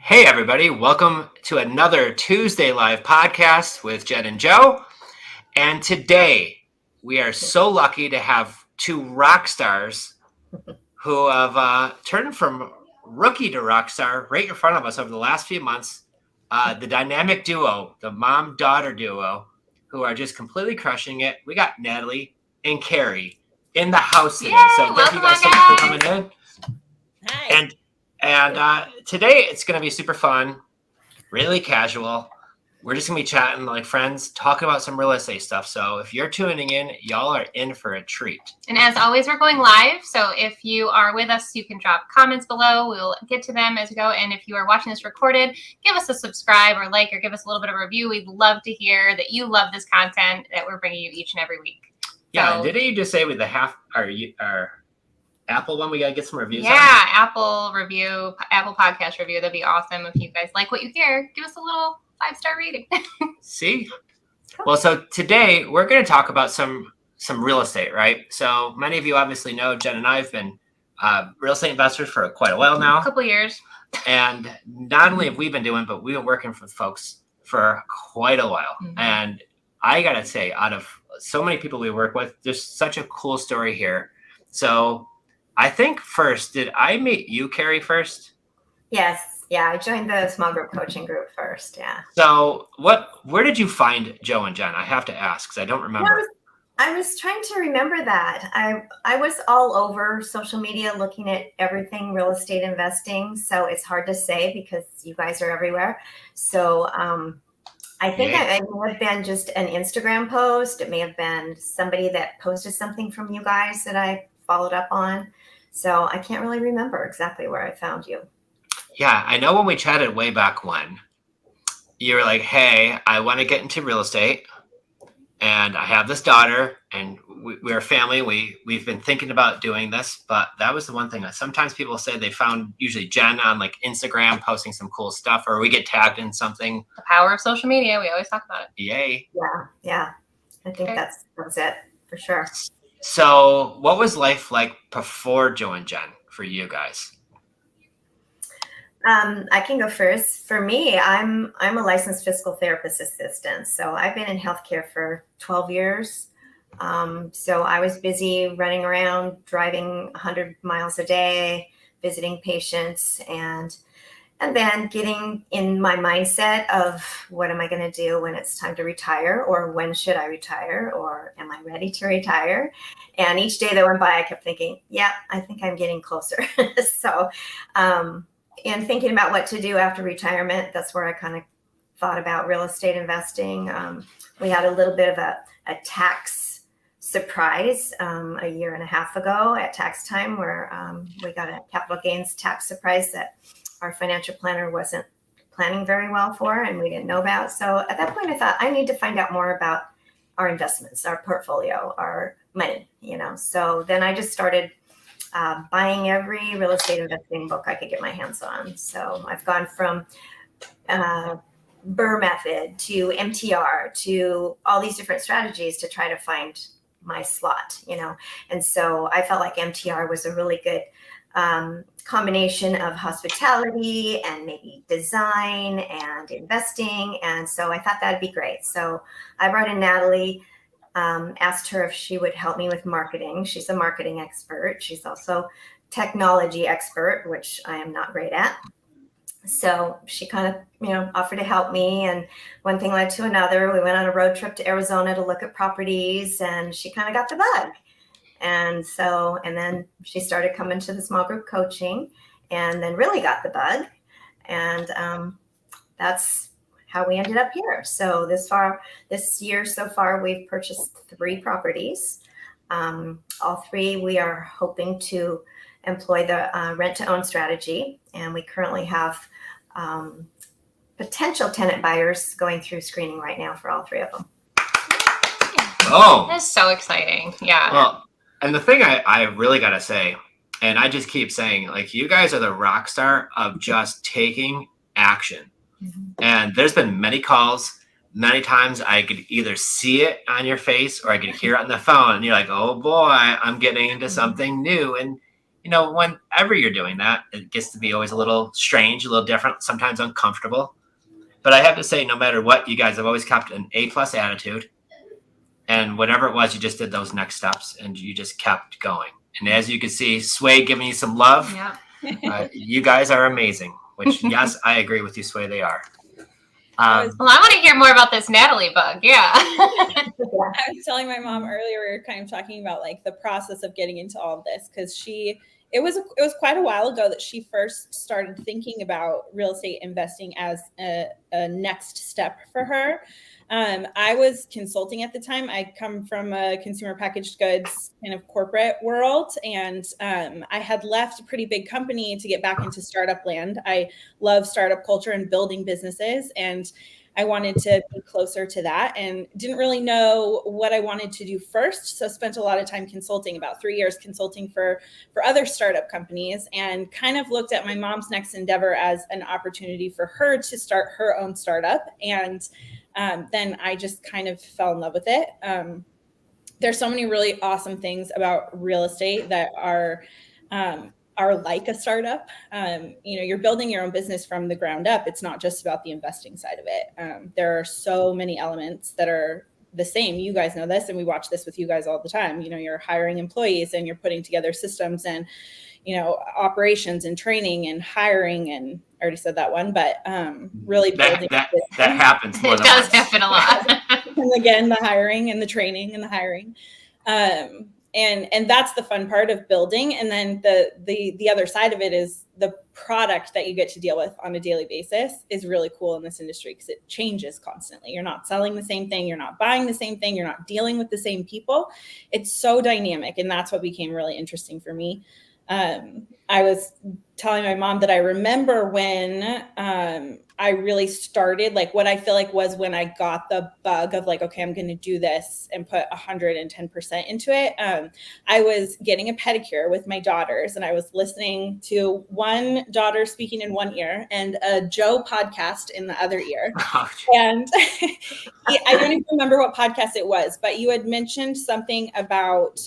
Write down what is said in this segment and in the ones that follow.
Hey, everybody. Welcome to another Tuesday Live podcast with Jen and Joe. And today we are so lucky to have two rock stars who have turned from rookie to rock star right in front of us over the last few months. The dynamic duo, the mom-daughter duo, who are just completely crushing it. We got Natalie and Kerri in the house today. Yay, so thank you guys so much for coming in. Hi. And today it's going to be super fun. Really casual. We're just gonna be chatting like friends, talking about some real estate stuff. So if you're tuning in, y'all are in for a treat. And as always, we're going live. So if you are with us, you can drop comments below. We'll get to them as we go. And if you are watching this recorded, give us a subscribe or like, or give us a little bit of a review. We'd love to hear that you love this content that we're bringing you each and every week. Yeah. So, didn't you just say with the our Apple one, we gotta get some reviews? Yeah, Apple Podcast review. That'd be awesome if you guys like what you hear. Give us a little 5-star rating. See? Well, so today we're going to talk about some real estate, right? So many of you obviously know Jen and I have been real estate investors for quite a while now. A couple years. And not only have we been doing, but we've been working with folks for quite a while. Mm-hmm. And I got to say, out of so many people we work with, there's such a cool story here. So I think first, did I meet you, Kerri, first? Yes. Yeah, I joined the small group coaching group first. Yeah. So where did you find Joe and Jen? I have to ask because I don't remember. I was trying to remember that. I was all over social media looking at everything real estate investing. So it's hard to say because you guys are everywhere. So I think it may have been just an Instagram post. It may have been somebody that posted something from you guys that I followed up on. So I can't really remember exactly where I found you. Yeah, I know when we chatted way back when, you were like, hey, I want to get into real estate, and I have this daughter, and we're a family. We've been thinking about doing this, but that was the one thing that sometimes people say they found usually Jen on like Instagram posting some cool stuff, or we get tagged in something. The power of social media. We always talk about it. Yay. Yeah. I think that's it for sure. So what was life like before Joe and Jen for you guys? I can go first. For me, I'm a licensed physical therapist assistant. So I've been in healthcare for 12 years. So I was busy running around, driving 100 miles a day, visiting patients, and then getting in my mindset of what am I going to do when it's time to retire, or when should I retire, or am I ready to retire? And each day that went by, I kept thinking, yeah, I think I'm getting closer. So, and thinking about what to do after retirement, that's where I kind of thought about real estate investing. We had a little bit of a tax surprise a year and a half ago at tax time, where we got a capital gains tax surprise that our financial planner wasn't planning very well for, and we didn't know about. So at that point, I thought I need to find out more about our investments, our portfolio, our money, So then I just started buying every real estate investing book I could get my hands on. So I've gone from BRRRR method to MTR to all these different strategies to try to find my slot, And so I felt like MTR was a really good combination of hospitality and maybe design and investing. And so I thought that'd be great. So I brought in Natalie, asked her if she would help me with marketing. She's a marketing expert. She's also technology expert, which I am not great at. So she kind of, offered to help me, and one thing led to another. We went on a road trip to Arizona to look at properties, and she kind of got the bug. And then she started coming to the small group coaching, and then really got the bug. And that's how we ended up here. So this year so far, we've purchased 3 properties. All 3, we are hoping to employ the rent-to-own strategy. And we currently have potential tenant buyers going through screening right now for all 3 of them. Oh, that's so exciting. Yeah. Well, and the thing I really got to say, and I just keep saying, like, you guys are the rock star of just taking action. Mm-hmm. And there's been many calls, many times I could either see it on your face or I could hear it on the phone. And you're like, oh boy, I'm getting into something new. And, whenever you're doing that, it gets to be always a little strange, a little different, sometimes uncomfortable. But I have to say, no matter what, you guys have always kept an A+ attitude. And whatever it was, you just did those next steps and you just kept going. And as you can see, Sway giving you some love. Yeah. You guys are amazing, which, yes, I agree with you, Sway, they are. Well, I want to hear more about this Natalie bug. Yeah. I was telling my mom earlier, we were kind of talking about like the process of getting into all of this, because it was quite a while ago that she first started thinking about real estate investing as a next step for her. I was consulting at the time. I come from a consumer packaged goods kind of corporate world, and I had left a pretty big company to get back into startup land. I love startup culture and building businesses, and I wanted to be closer to that and didn't really know what I wanted to do first. So spent a lot of time consulting, about 3 years consulting for other startup companies, and kind of looked at my mom's next endeavor as an opportunity for her to start her own startup. And then I just kind of fell in love with it. There's so many really awesome things about real estate that are like a startup. You're building your own business from the ground up. It's not just about the investing side of it. There are so many elements that are the same. You guys know this, and we watch this with you guys all the time. You're hiring employees and you're putting together systems and, operations and training and hiring, and I already said that one, but really building that happens more it than does once. happen a lot. And again, the hiring and the training and the hiring. And that's the fun part of building. And then the other side of it is the product that you get to deal with on a daily basis is really cool in this industry, because it changes constantly. You're not selling the same thing. You're not buying the same thing. You're not dealing with the same people. It's so dynamic. And that's what became really interesting for me. I was telling my mom that I remember when I really started, like what I feel like was when I got the bug of like, okay, I'm going to do this and put 110% into it. I was getting a pedicure with my daughters, and I was listening to one daughter speaking in one ear and a Joe podcast in the other ear. And I don't even remember what podcast it was, but you had mentioned something about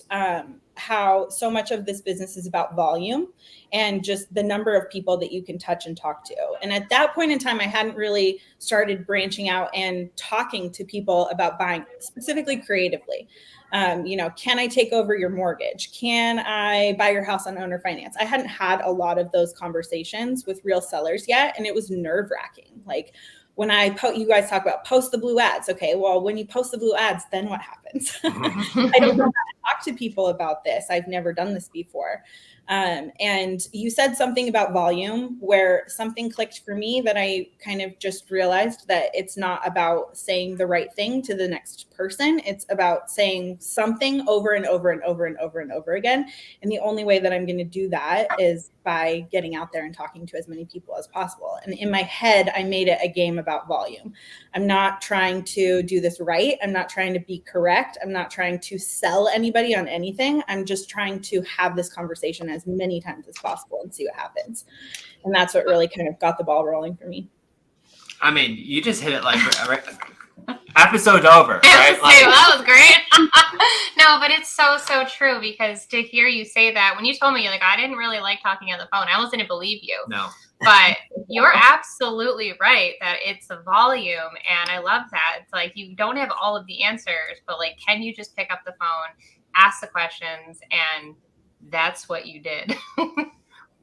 how so much of this business is about volume and just the number of people that you can touch and talk to. And at that point in time, I hadn't really started branching out and talking to people about buying, specifically creatively. Can I take over your mortgage? Can I buy your house on owner finance? I hadn't had a lot of those conversations with real sellers yet. And it was nerve-wracking. Like, when you guys talk about post the blue ads. Okay, well, when you post the blue ads, then what happens? I don't know how to talk to people about this. I've never done this before. And you said something about volume, where something clicked for me that I kind of just realized that it's not about saying the right thing to the next person. It's about saying something over and over and over and over and over again. And the only way that I'm going to do that is by getting out there and talking to as many people as possible. And in my head, I made it a game about volume. I'm not trying to do this right. I'm not trying to be correct. I'm not trying to sell anybody on anything. I'm just trying to have this conversation as many times as possible and see what happens. And that's what really kind of got the ball rolling for me. I mean, you just hit it like episode over, right? That was great. No, but it's so true, because to hear you say that, when you told me, like, I didn't really like talking on the phone, I wasn't going to believe you. No. But you're absolutely right that it's a volume, and I love that. It's like, you don't have all of the answers, but like, can you just pick up the phone, ask the questions, and that's what you did.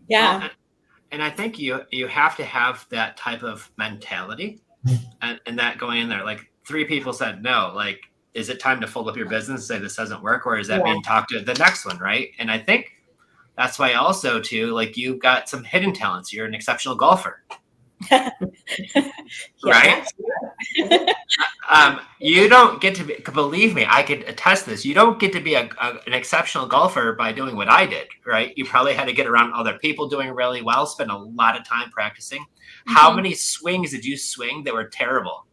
Yeah. Well, and I think you have to have that type of mentality, and that going in there, like 3 people said no, like, is it time to fold up your business and say this doesn't work, or is that being talked to the next one, right? And I think that's why also too, like, you've got some hidden talents. You're an exceptional golfer. Right? You don't get to believe me, I could attest this. You don't get to be an exceptional golfer by doing what I did, right? You probably had to get around other people doing really well, spend a lot of time practicing. Mm-hmm. How many swings did you swing that were terrible,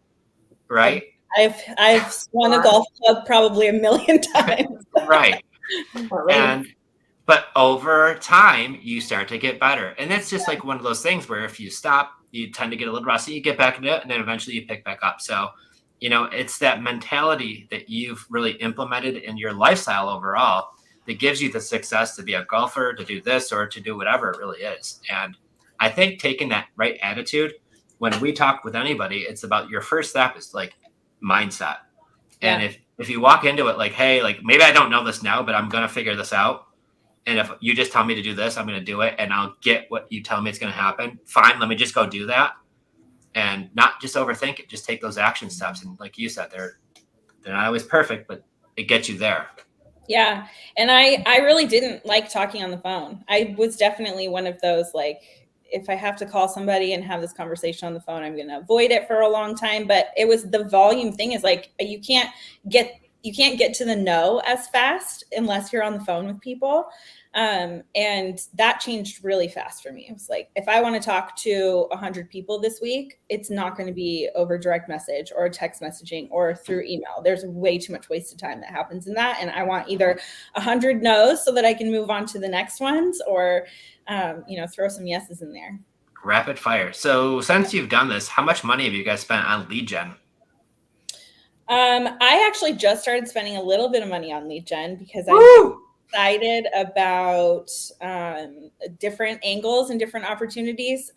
right? I've swung a golf club probably 1 million times. Right. But over time, you start to get better. And it's just like one of those things where if you stop, you tend to get a little rusty, you get back into it, and then eventually you pick back up. So, it's that mentality that you've really implemented in your lifestyle overall. that gives you the success to be a golfer, to do this, or to do whatever it really is. And I think taking that right attitude, when we talk with anybody, it's about your first step is like mindset. And if you walk into it like, hey, like maybe I don't know this now, but I'm going to figure this out. And if you just tell me to do this, I'm going to do it. And I'll get what you tell me it's going to happen. Fine. Let me just go do that. And not just overthink it. Just take those action steps. And like you said, they're not always perfect, but it gets you there. Yeah. And I really didn't like talking on the phone. I was definitely one of those, like, if I have to call somebody and have this conversation on the phone, I'm going to avoid it for a long time. But it was the volume thing is like, you can't get to the no as fast unless you're on the phone with people. And that changed really fast for me. It was like, if I want to talk to 100 people this week, it's not going to be over direct message or text messaging or through email. There's way too much wasted time that happens in that. And I want either 100 no's so that I can move on to the next ones, or, throw some yeses in there. Rapid fire. So since you've done this, how much money have you guys spent on lead gen? I actually just started spending a little bit of money on lead gen because I'm excited about different angles and different opportunities,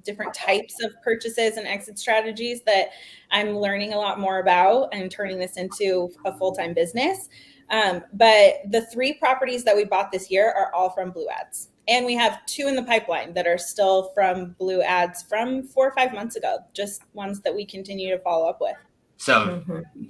different types of purchases and exit strategies that I'm learning a lot more about and turning this into a full-time business. But the 3 properties that we bought this year are all from Blue Ads. And we have 2 in the pipeline that are still from Blue Ads from 4 or 5 months ago, just ones that we continue to follow up with. So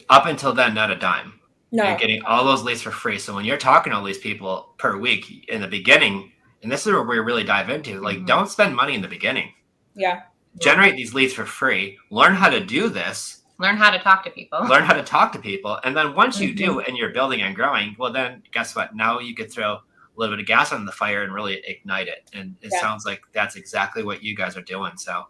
up until then, not a dime. No. You're getting all those leads for free. So when you're talking to all these people per week in the beginning, and this is where we really dive into, like, don't spend money in the beginning. Yeah. Generate these leads for free. Learn how to do this. Learn how to talk to people. And then once you do and you're building and growing, well, then guess what? Now you could throw a little bit of gas on the fire and really ignite it. And it sounds like that's exactly what you guys are doing. So,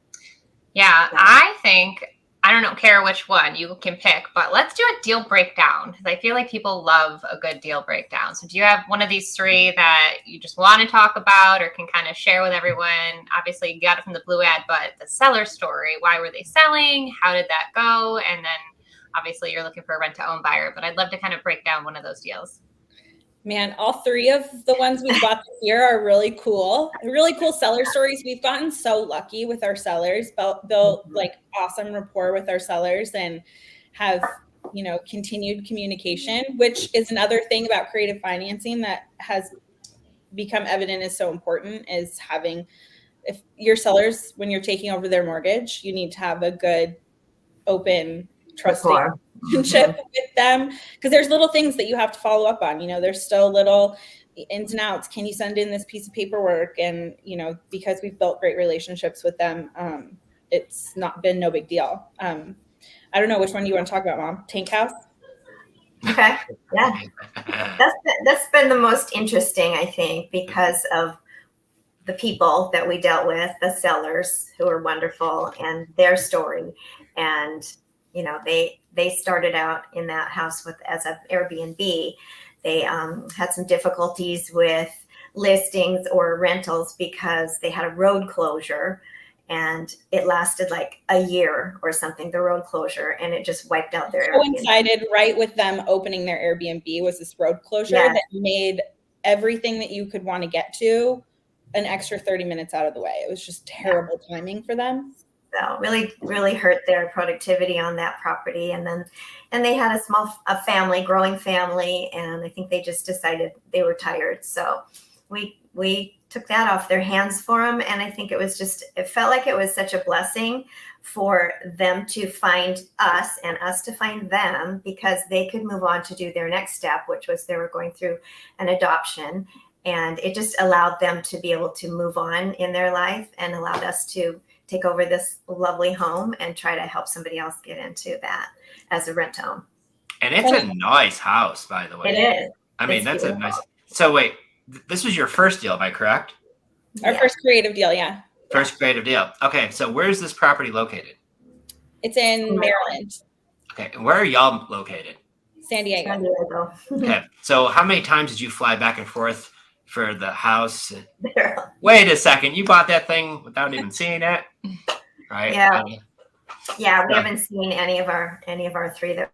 yeah. I think, I don't care which one you can pick, but let's do a deal breakdown, because I feel like people love a good deal breakdown. So do you have one of these 3 that you just want to talk about or can kind of share with everyone? Obviously, you got it from the Blue Ad, but the seller story, why were they selling? How did that go? And then obviously you're looking for a rent-to-own buyer, but I'd love to kind of break down one of those deals. Man, all 3 of the ones we bought this year are really cool seller stories. We've gotten so lucky with our sellers, built like awesome rapport with our sellers and have, continued communication, which is another thing about creative financing that has become evident is so important, is having, if your sellers, when you're taking over their mortgage, you need to have a good, open, trusting relationship with them, because there's little things that you have to follow up on. There's still little ins and outs. Can you send in this piece of paperwork? And because we've built great relationships with them, it's not been no big deal. I don't know which one you want to talk about, Mom. Tank House? Okay. Yeah. That's been the most interesting, I think, because of the people that we dealt with, the sellers who are wonderful, and their story. And they started out in that house as an Airbnb. They had some difficulties with listings or rentals because they had a road closure, and it lasted like a year or something, the road closure, and it just wiped out their Airbnb. Coincided right with them opening their Airbnb was this road closure that made everything that you could want to get to an extra 30 minutes out of the way. It was just terrible timing for them. So really, really hurt their productivity on that property. And they had a family, growing family. And I think they just decided they were tired. So we took that off their hands for them. And I think it felt like it was such a blessing for them to find us and us to find them, because they could move on to do their next step, which was they were going through an adoption. And it just allowed them to be able to move on in their life and allowed us to take over this lovely home and try to help somebody else get into that as a rent home. And it's a nice house, by the way. It is. I mean, that's beautiful. A nice. So wait, this was your first deal, am I correct? Our first creative deal, yeah. First creative deal. Okay, so where's this property located? It's in Maryland. Okay, and where are y'all located? San Diego. Okay, so how many times did you fly back and forth for the house? Wait a second, you bought that thing without even seeing it, right? Yeah. Yeah, we haven't seen any of our 3 that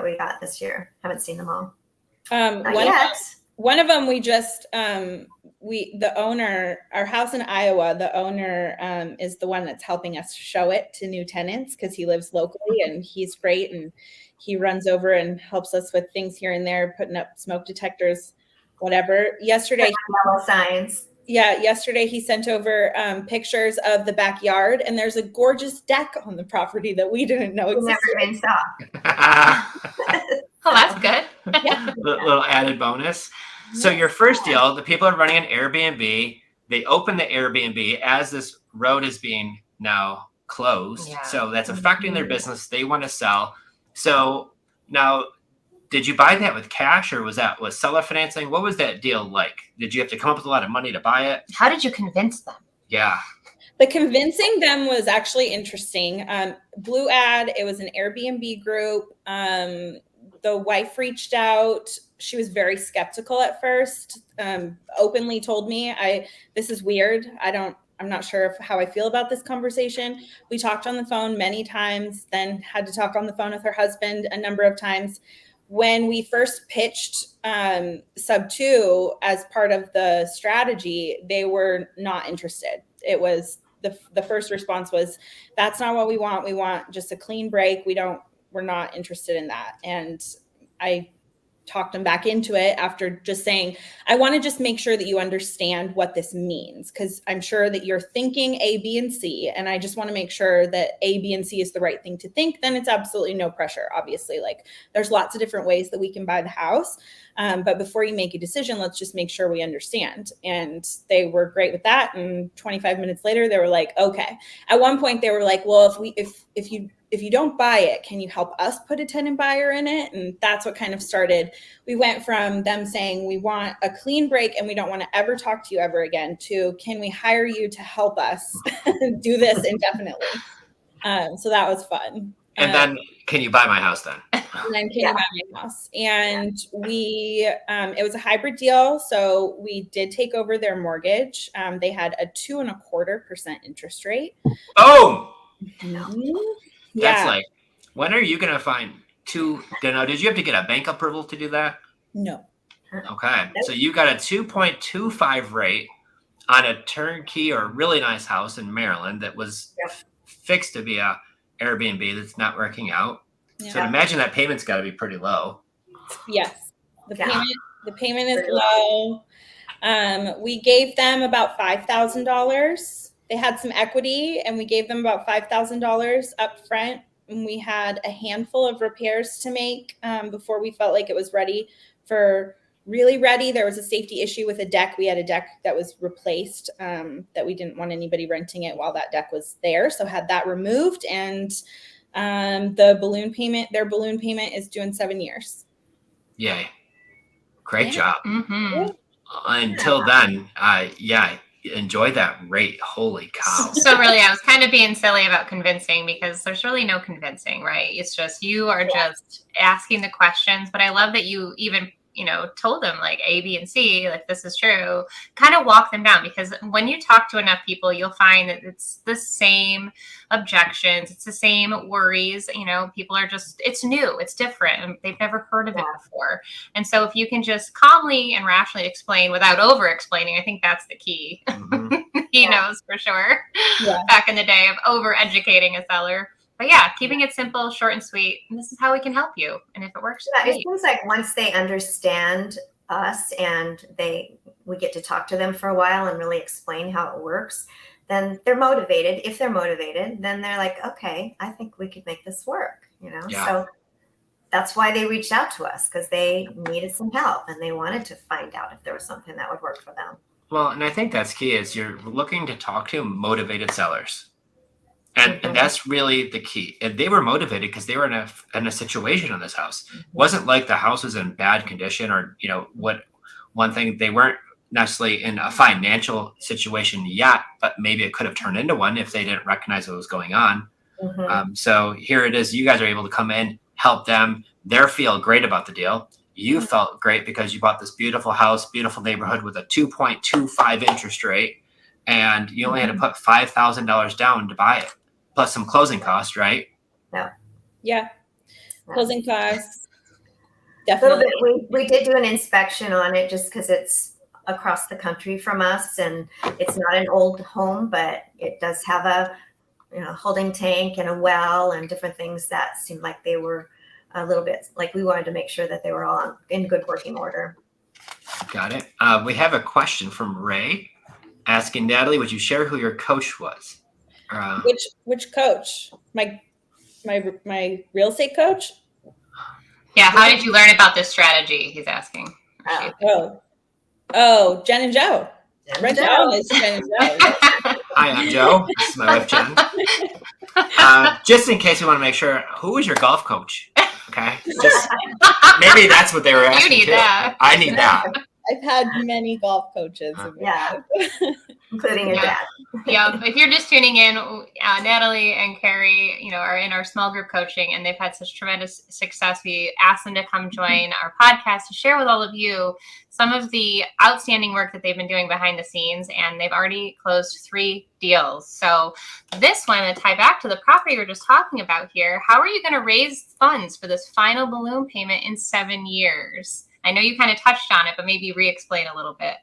we got this year. Haven't seen them all. Not yet. One of them, we just, the owner, our house in Iowa, the owner is the one that's helping us show it to new tenants because he lives locally and he's great. And he runs over and helps us with things here and there, putting up smoke detectors, whatever. Yesterday, Yellow signs. Yeah, yesterday he sent over pictures of the backyard, and there's a gorgeous deck on the property that we didn't know We existed. never even saw. Oh, that's good. Yeah. Little added bonus. So your first deal, the people are running an Airbnb. They open the Airbnb as this road is being now closed. Yeah. So that's affecting their business. They want to sell. So now, did you buy that with cash or was seller financing? What was that deal like? Did you have to come up with a lot of money to buy it? How did you convince them? Yeah. The convincing them was actually interesting. Blue Ad, it was an Airbnb group. The wife reached out. She was very skeptical at first, openly told me, this is weird. I'm not sure how I feel about this conversation. We talked on the phone many times, then had to talk on the phone with her husband a number of times. When we first pitched sub 2 as part of the strategy, they were not interested. It was the first response was, that's not what we want. We want just a clean break. We're not interested in that. And I talked them back into it after just saying, I want to just make sure that you understand what this means, because I'm sure that you're thinking A, B, and C, and I just want to make sure that A, B, and C is the right thing to think. Then it's absolutely no pressure. Obviously, like there's lots of different ways that we can buy the house. But before you make a decision, let's just make sure we understand. And they were great with that. And 25 minutes later, they were like, okay. At one point, they were like, well, if you don't buy it, can you help us put a tenant buyer in it? And that's what kind of started. We went from them saying, we want a clean break and we don't want to ever talk to you ever again, to can we hire you to help us do this indefinitely? So that was fun. And then can you buy my house then? And then can you buy my house? And it was a hybrid deal. So we did take over their mortgage. They had a 2.25% interest rate. Oh, Mm-hmm. that's like, when are you going to find did you have to get a bank approval to do that? No. Okay. So you got a 2.25 rate on a turnkey or really nice house in Maryland that was fixed to be a Airbnb that's not working out. Yeah. So imagine that payment's got to be pretty low. Yes. The payment is low. We gave them about $5,000. They had some equity and we gave them about $5,000 up front. And we had a handful of repairs to make before we felt like it was really ready. There was a safety issue with a deck. We had a deck that was replaced that we didn't want anybody renting it while that deck was there. So had that removed, and their balloon payment is due in 7 years. Yay. Great job. Mm-hmm. Until then, enjoy that rate. Holy cow. So really, I was kind of being silly about convincing, because there's really no convincing, right? It's just, you are just asking the questions. But I love that you even, told them like A, B, and C, like this is true, kind of walk them down, because when you talk to enough people, you'll find that it's the same objections. It's the same worries. People are just, it's new, it's different, and they've never heard of it before. And so if you can just calmly and rationally explain without over explaining, I think that's the key. Mm-hmm. He knows for sure. Yeah. Back in the day of over educating a seller. But keeping it simple, short and sweet. And this is how we can help you. And if it works, it seems like once they understand us and we get to talk to them for a while and really explain how it works, then they're motivated. If they're motivated, then they're like, okay, I think we could make this work. So that's why they reached out to us, because they needed some help and they wanted to find out if there was something that would work for them. Well, and I think that's key, is you're looking to talk to motivated sellers. And that's really the key. And they were motivated because they were in a situation in this house. It wasn't like the house was in bad condition or, one thing, they weren't necessarily in a financial situation yet, but maybe it could have turned into one if they didn't recognize what was going on. Mm-hmm. So here it is. You guys are able to come in, help them. They feel great about the deal. You felt great because you bought this beautiful house, beautiful neighborhood with a 2.25 interest rate, and you only had to put $5,000 down to buy it. Plus some closing costs, right? Yeah. Closing costs. little definitely. bit. We did do an inspection on it just because it's across the country from us, and it's not an old home, but it does have a holding tank and a well and different things that seemed like they were a little bit like we wanted to make sure that they were all in good working order. Got it. We have a question from Ray asking, Natalie, would you share who your coach was? Which coach? My real estate coach? Yeah, how did you learn about this strategy? He's asking. Oh, Jen and Joe. Right down is Jen and Joe. Hi, I'm Joe. This is my wife, Jen. Just in case we want to make sure, who was your golf coach? Okay, just maybe that's what they were asking. You need that. I need that. I've had many golf coaches. Including your dad. Yeah, if you're just tuning in, Natalie and Kerri, are in our small group coaching, and they've had such tremendous success. We asked them to come join our podcast to share with all of you some of the outstanding work that they've been doing behind the scenes, and they've already closed 3 deals. So this one, to tie back to the property we're just talking about here, how are you going to raise funds for this final balloon payment in 7 years? I know you kind of touched on it, but maybe re-explain a little bit.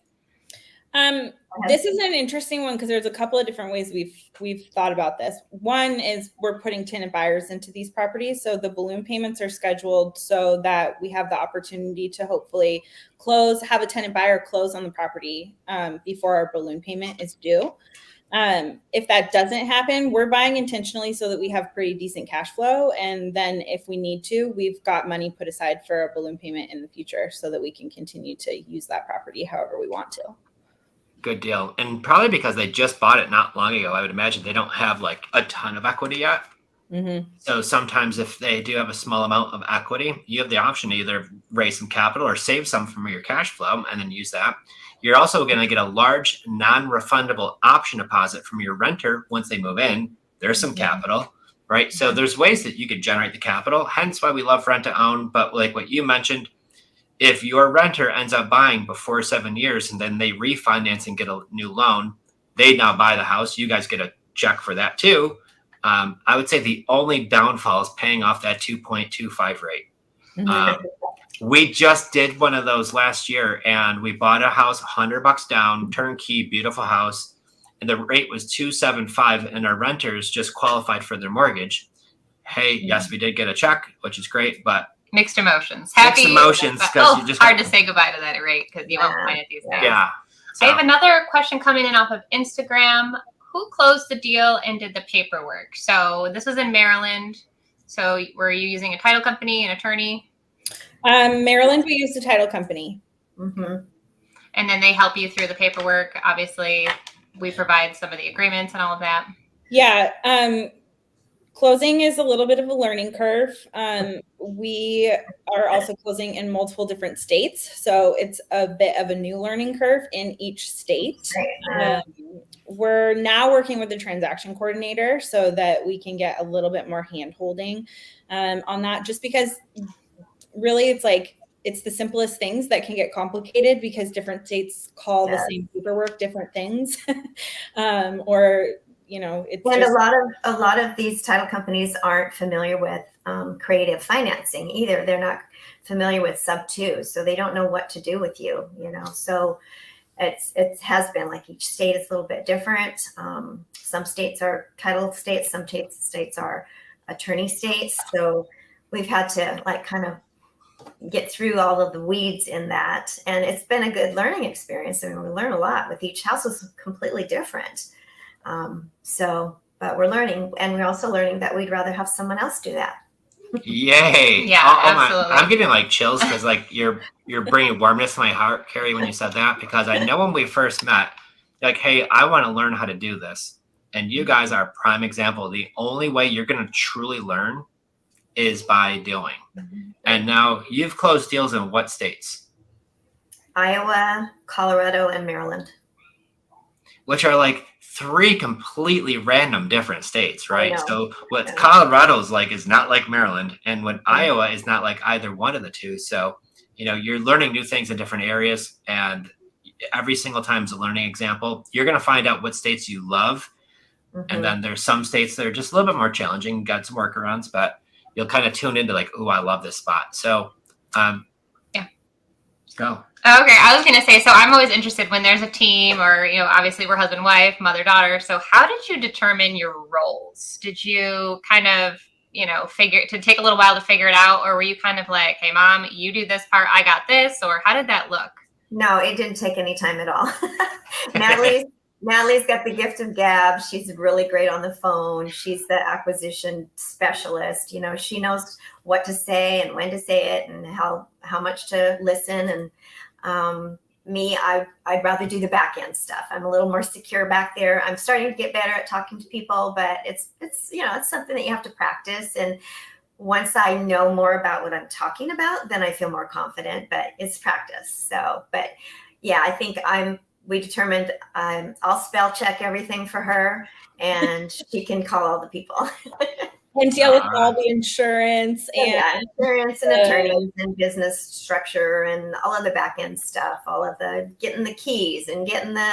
This is an interesting one because there's a couple of different ways we've thought about this. One is we're putting tenant buyers into these properties. So the balloon payments are scheduled so that we have the opportunity to hopefully have a tenant buyer close on the property before our balloon payment is due. If that doesn't happen, we're buying intentionally so that we have pretty decent cash flow. And then if we need to, we've got money put aside for a balloon payment in the future so that we can continue to use that property however we want to. Good deal. And probably because they just bought it not long ago, I would imagine they don't have like a ton of equity yet. Mm-hmm. So sometimes if they do have a small amount of equity, you have the option to either raise some capital or save some from your cash flow and then use that. You're also going to get a large non-refundable option deposit from your renter once they move in. There's some capital, right? So there's ways that you could generate the capital, hence why we love rent to own. But like what you mentioned, if your renter ends up buying before 7 years and then they refinance and get a new loan, they now buy the house. You guys get a check for that too. I would say the only downfall is paying off that 2.25 rate. We just did one of those last year, and we bought a house $100 down, turnkey, beautiful house, and the rate was 2.75, and our renters just qualified for their mortgage. Hey, yes, we did get a check, which is great, but mixed emotions. Happy mixed emotions because you just hard to say goodbye to that rate because you won't find it these days. Yeah. So I have another question coming in off of Instagram. Who closed the deal and did the paperwork? So this was in Maryland. So were you using a title company, an attorney? Maryland, we used a title company. Mm-hmm. And then they help you through the paperwork. Obviously, we provide some of the agreements and all of that. Yeah. Closing is a little bit of a learning curve. We are also closing in multiple different states. So it's a bit of a new learning curve in each state. We're now working with the transaction coordinator so that we can get a little bit more hand-holding on that, just because really it's the simplest things that can get complicated because different states call the same paperwork different things. A lot of these title companies aren't familiar with creative financing either. They're not familiar with sub 2, so they don't know what to do with you. So it has been like each state is a little bit different. Some states are title states, some states are attorney states. So we've had to kind of get through all of the weeds in that, and it's been a good learning experience. I mean, we learn a lot with each house was completely different. But we're learning, and we're also learning that we'd rather have someone else do that. Yay! Yeah, absolutely. I'm getting chills because you're bringing warmness to my heart, Kerri, when you said that, because I know when we first met, hey, I want to learn how to do this, and you guys are a prime example. The only way you're going to truly learn is by doing. And now you've closed deals in what states? Iowa, Colorado, and Maryland. Which are 3 completely random different states, right? So what Colorado's is not like Maryland, and what Iowa is not like either one of the two. So, you're learning new things in different areas, and every single time is a learning example. You're going to find out what states you love. And then there's some states that are just a little bit more challenging, got some workarounds, but you'll kind of tune into oh, I love this spot. So Go. Okay, I was going to say, so I'm always interested when there's a team or, obviously we're husband, wife, mother, daughter. So how did you determine your roles? Did you kind of, take a little while to figure it out? Or were you kind of like, hey, mom, you do this part, I got this? Or how did that look? No, it didn't take any time at all. Natalie's got the gift of gab. She's really great on the phone. She's the acquisition specialist. She knows what to say and when to say it and how much to listen. And me, I'd rather do the back end stuff. I'm a little more secure back there. I'm starting to get better at talking to people, but it's something that you have to practice. And once I know more about what I'm talking about, then I feel more confident, but it's practice. So, but yeah, I think we determined I'll spell check everything for her and she can call all the people. And deal with all the insurance insurance and attorneys and business structure and all of the back end stuff, all of the getting the keys and getting the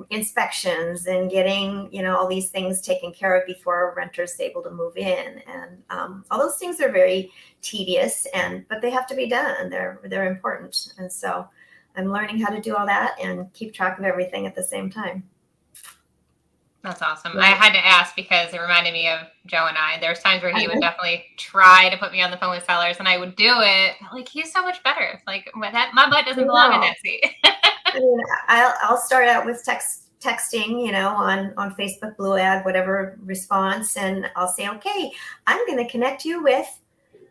inspections and getting, all these things taken care of before a renter's able to move in. And all those things are very tedious but they have to be done. They're important. And so I'm learning how to do all that and keep track of everything at the same time. That's awesome. Yeah. I had to ask because it reminded me of Joe and I. There's times where he would definitely try to put me on the phone with sellers and I would do it. Like, he's so much better. Like, my butt doesn't belong in that seat. I mean, I'll start out with texting, on Facebook, Blue Ad, whatever response. And I'll say, okay, I'm going to connect you with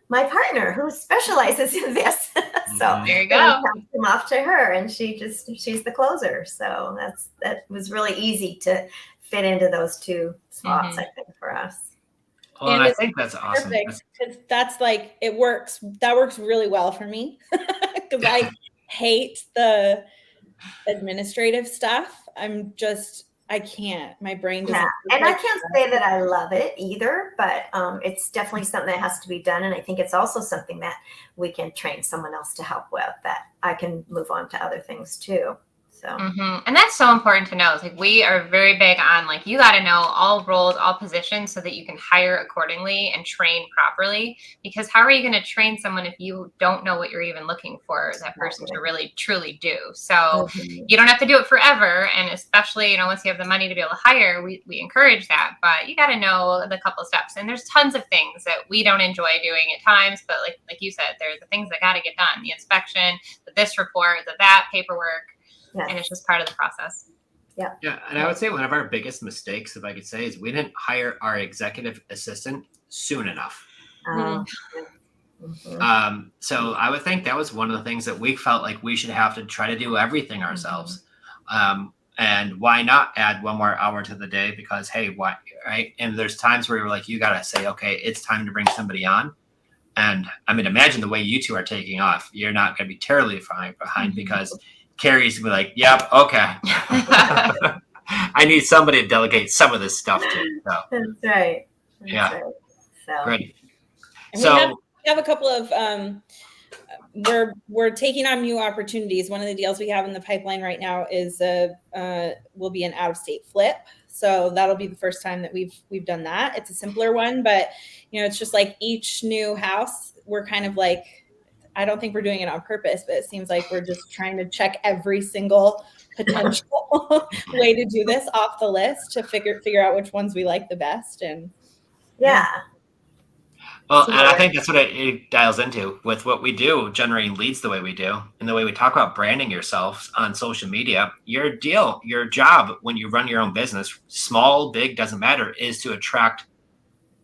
my partner who specializes in this. So there you go. Him off to her and she's the closer. So that was really easy to fit into those two spots, I think, for us. Well, and I think that's awesome. Because that's like, it works. That works really well for me because I hate the administrative stuff. I can't. My brain doesn't. Yeah. And I can't say that I love it either, but it's definitely something that has to be done. And I think it's also something that we can train someone else to help with, that I can move on to other things too. So. And that's so important to know. It's like, we are very big on, like, you got to know all roles, all positions so that you can hire accordingly and train properly. Because how are you going to train someone if you don't know what you're even looking for that person to really truly do? So you don't have to do it forever. And especially, once you have the money to be able to hire, we encourage that. But you got to know the couple steps. And there's tons of things that we don't enjoy doing at times. But like you said, there's the things that got to get done. The inspection, this report, that paperwork. Yes. And it's just part of the process. Yeah. Yeah. And I would say one of our biggest mistakes, if I could say, is we didn't hire our executive assistant soon enough. So I would think that was one of the things that we felt like we should have to try to do everything ourselves. And why not add one more hour to the day? Because, hey, why? Right. And there's times where you're like, you got to say, okay, it's time to bring somebody on. And I mean, imagine the way you two are taking off. You're not going to be terribly far behind because Kerri's gonna be like, yep, okay. I need somebody to delegate some of this stuff to. So. That's right. Right. So. Great. So we have a couple of we're taking on new opportunities. One of the deals we have in the pipeline right now is will be an out-of-state flip. So that'll be the first time that we've done that. It's a simpler one, but it's just like each new house, we're kind of like, I don't think we're doing it on purpose, but it seems like we're just trying to check every single potential way to do this off the list to figure out which ones we like the best. And yeah. Well, and I think that's what it dials into with what we do, generating leads the way we do, and the way we talk about branding yourself on social media. Your job when you run your own business, small, big, doesn't matter, is to attract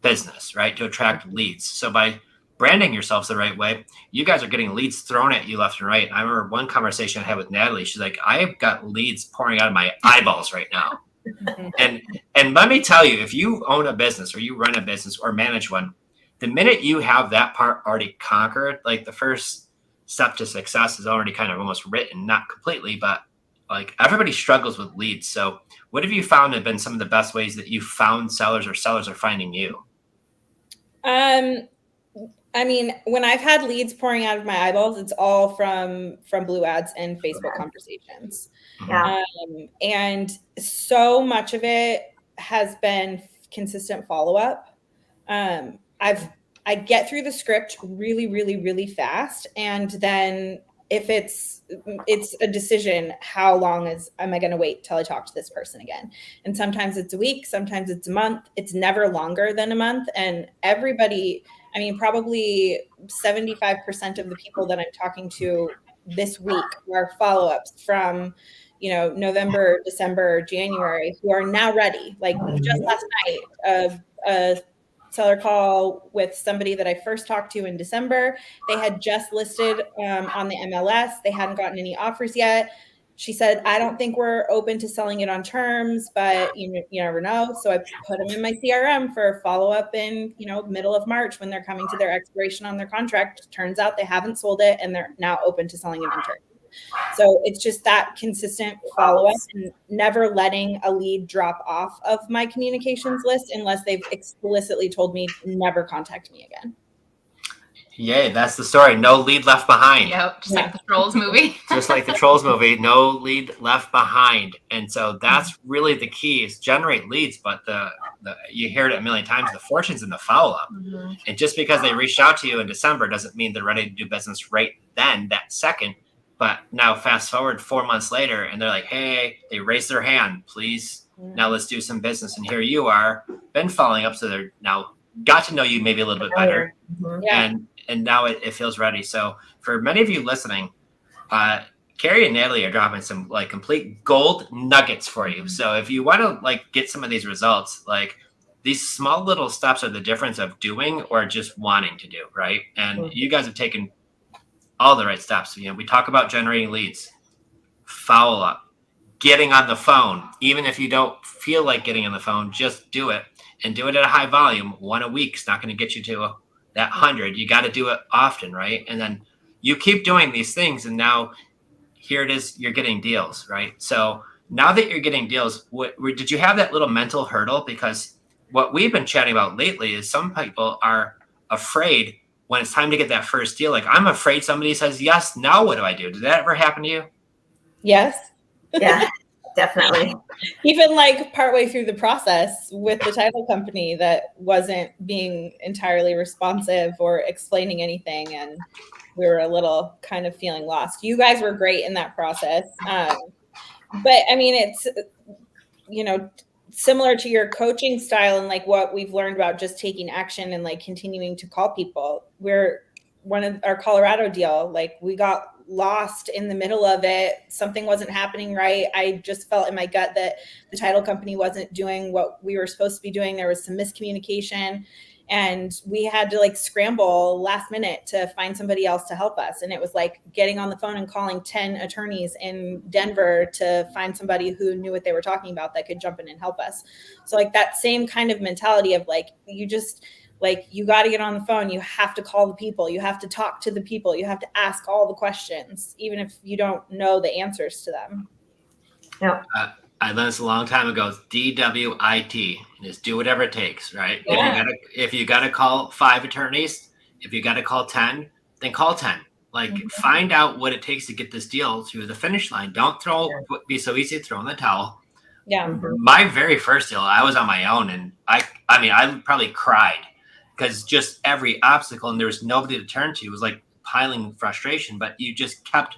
business, right? To attract leads. So by branding yourselves the right way, you guys are getting leads thrown at you left and right. I remember one conversation I had with Natalie. She's like, I've got leads pouring out of my eyeballs right now. And let me tell you, if you own a business or you run a business or manage one, the minute you have that part already conquered, like the first step to success is already kind of almost written, not completely, but like everybody struggles with leads. So what have you found have been some of the best ways that you found sellers or sellers are finding you? I mean, when I've had leads pouring out of my eyeballs, it's all from Blue Ads and Facebook conversations. Yeah. And so much of it has been consistent follow-up. I get through the script really, really, really fast. And then if it's a decision, how long am I going to wait till I talk to this person again? And sometimes it's a week, sometimes it's a month. It's never longer than a month. And everybody, I mean, probably 75% of the people that I'm talking to this week are follow-ups from, November, December, January, who are now ready. Like just last night, a seller call with somebody that I first talked to in December. They had just listed on the MLS. They hadn't gotten any offers yet. She said, I don't think we're open to selling it on terms, but you never know. So I put them in my CRM for follow up in, middle of March when they're coming to their expiration on their contract. Turns out they haven't sold it and they're now open to selling it on terms. So it's just that consistent follow-up and never letting a lead drop off of my communications list unless they've explicitly told me never contact me again. Yay, that's the story. No lead left behind. Yep, just like the Trolls movie. Just like the Trolls movie, no lead left behind. And so that's really the key is generate leads, but the you hear it a million times, the fortune's in the follow-up. Mm-hmm. And just because they reached out to you in December doesn't mean they're ready to do business right then, that second. But now fast forward 4 months later and they're like, hey, they raised their hand, please. Now let's do some business. And here you are, been following up. So they're now got to know you maybe a little bit better. Mm-hmm. Yeah. And now it feels ready. So for many of you listening, Kerri and Natalie are dropping some like complete gold nuggets for you. So if you want to like get some of these results, like these small little steps are the difference of doing or just wanting to do, right? And you guys have taken all the right steps. We talk about generating leads, follow up, getting on the phone. Even if you don't feel like getting on the phone, just do it and do it at a high volume. One a week is not going to get you to that 100. You got to do it often, right? And then you keep doing these things. And now here it is, you're getting deals, right? So now that you're getting deals, did you have that little mental hurdle? Because what we've been chatting about lately is some people are afraid when it's time to get that first deal. Like, I'm afraid somebody says yes. Now what do I do? Did that ever happen to you? Yes. Yeah, definitely. Even like partway through the process with the title company that wasn't being entirely responsive or explaining anything. And we were a little kind of feeling lost. You guys were great in that process. But I mean, it's, similar to your coaching style and like what we've learned about just taking action and like continuing to call people. We're one of our Colorado deal, like we got lost in the middle of it. Something wasn't happening right. I just felt in my gut that the title company wasn't doing what we were supposed to be doing. There was some miscommunication and we had to like scramble last minute to find somebody else to help us. And it was like getting on the phone and calling 10 attorneys in Denver to find somebody who knew what they were talking about that could jump in and help us. So like that same kind of mentality of like, you got to get on the phone. You have to call the people. You have to talk to the people. You have to ask all the questions, even if you don't know the answers to them. Yeah. I learned this a long time ago. It's DWIT. Just do whatever it takes, right? Yeah. If you gotta call 5 attorneys, if you gotta call 10, then call 10. Like find out what it takes to get this deal to the finish line. Don't be so easy to throw in the towel. Yeah. My very first deal, I was on my own, and I probably cried because just every obstacle and there was nobody to turn to. It was like piling frustration, but you just kept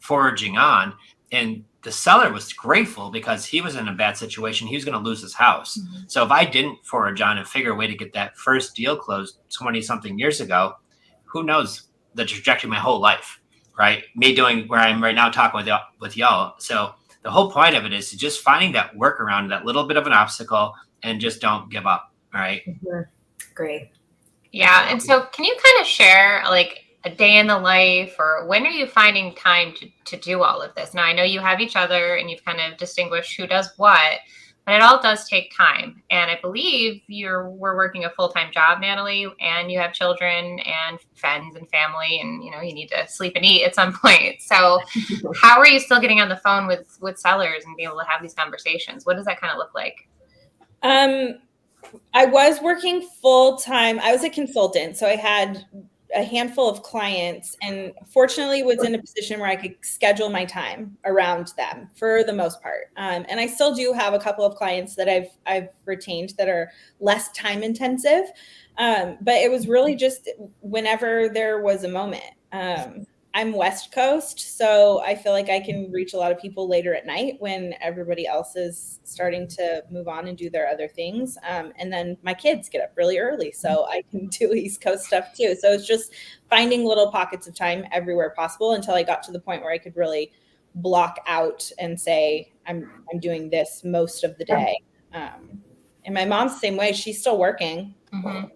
forging on. And the seller was grateful because he was in a bad situation. He was going to lose his house. Mm-hmm. So if I didn't forge on and figure a way to get that first deal closed 20 something years ago, who knows the trajectory of my whole life, right? Me doing where I'm right now talking with y'all. So the whole point of it is to just finding that workaround, that little bit of an obstacle, and just don't give up. All right. Mm-hmm. Great. Yeah. And so can you kind of share like a day in the life, or when are you finding time to do all of this? Now, I know you have each other and you've kind of distinguished who does what, but it all does take time. And I believe we're working a full-time job, Natalie, and you have children and friends and family, and you need to sleep and eat at some point. So how are you still getting on the phone with sellers and being able to have these conversations? What does that kind of look like? I was working full-time. I was a consultant, so I had a handful of clients, and fortunately was in a position where I could schedule my time around them for the most part. And I still do have a couple of clients that I've retained that are less time intensive. But it was really just whenever there was a moment. I I'm West Coast, so I feel like I can reach a lot of people later at night when everybody else is starting to move on and do their other things. And then my kids get up really early, so I can do East Coast stuff too. So it's just finding little pockets of time everywhere possible until I got to the point where I could really block out and say, I'm doing this most of the day. And my mom's the same way. She's still working. Mm-hmm.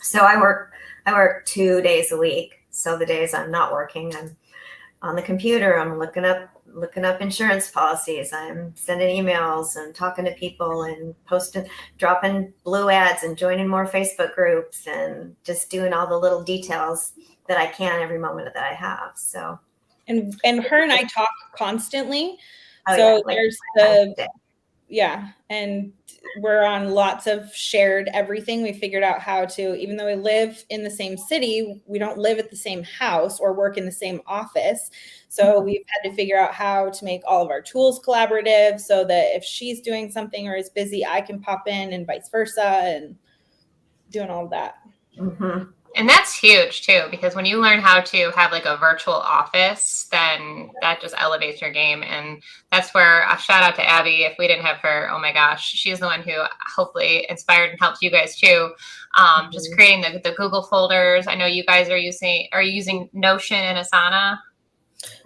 So I work 2 days a week. So the days I'm not working, I'm on the computer. I'm looking up insurance policies. I'm sending emails and talking to people and dropping blue ads and joining more Facebook groups and just doing all the little details that I can every moment that I have. So and her and I talk constantly. There's and we're on lots of shared everything. We figured out how to, even though we live in the same city, we don't live at the same house or work in the same office. So we've had to figure out how to make all of our tools collaborative so that if she's doing something or is busy, I can pop in and vice versa, and doing all of that. Mm-hmm. And that's huge too, because when you learn how to have like a virtual office, then that just elevates your game. And that's where a shout out to Abby. If we didn't have her, oh my gosh, she's the one who hopefully inspired and helped you guys too. Just creating the Google folders. I know you guys are using Notion and Asana.